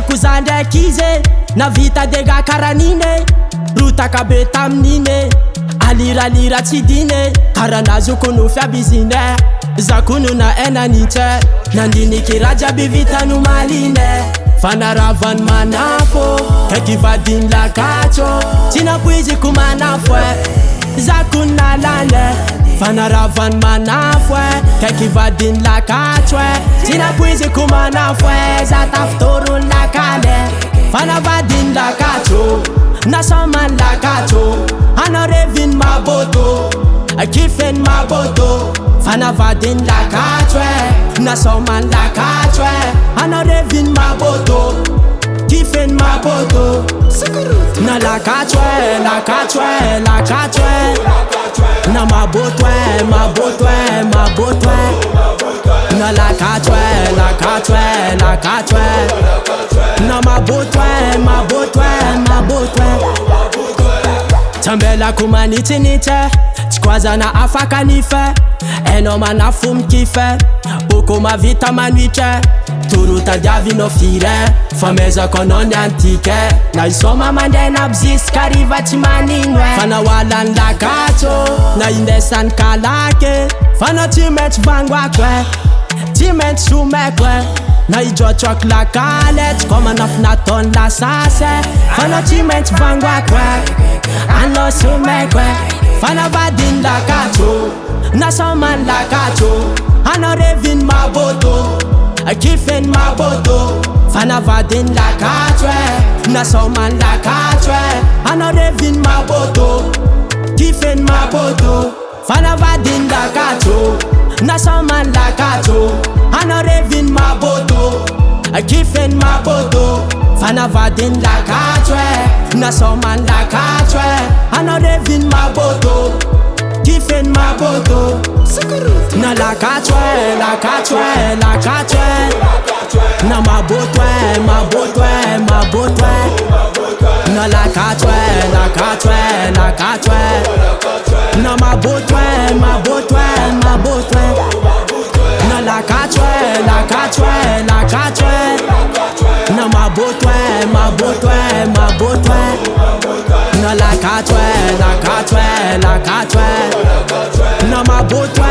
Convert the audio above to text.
ko za ndraiky izy navita dega karanine rotaka be taminine aliralira tsy dine karanazo kono fiabizine za kono na enanitse nandiniky raha jiaby vitano maline fanaravany manafo kaiky vadiny lakatso tsy napoiziko manafo za kono nalale fanaravany manafo kaiky vadiny lakatso tsy napoiziko manafo za tafitorony lakale fanavadiny lakatso nasamany lakatso anareviny maboto kifeny maboto fanavadiny lakatso nasamany lakatso anareviny maboto kifeny maboto na lakatso lakatso lakatso na maboto maboto maboto na lakatso lakatso lakatso na maboto maboto maboto tambela kumanitsinitse tsikwaza afaka nife eno manafo mikife boko mavita manitse torota diavino fire famezako anao ny antike na isoma mandeha nabziska riva tsy maninwe fanawalany lakatso na indesany kalake fanao tsy maintsy vangoako tsy maintsy someko na idrotroako lakale tsy komanafo nataony lasase fanao tsy maintsy vangoako anao someko fanavadiny lakatso nasamany lakatso anao reviny maboto kifeny maboto fanavadiny lakatso nasamany lakatso anao reviny maboto kifeny maboto fanavadiny lakatso nasamany lakatso anao reviny maboto kifeny maboto fanavadiny lakatso nasamany lakatso anao reviny maboto kifeny maboto na lakatso lakatso lakatso na maboto maboto maboto na lakatso lakatso lakatso na maboto maboto maboto na lakatso lakatso lakatso na maboto maboto maboto na lakatso lakatso lakatso na maboto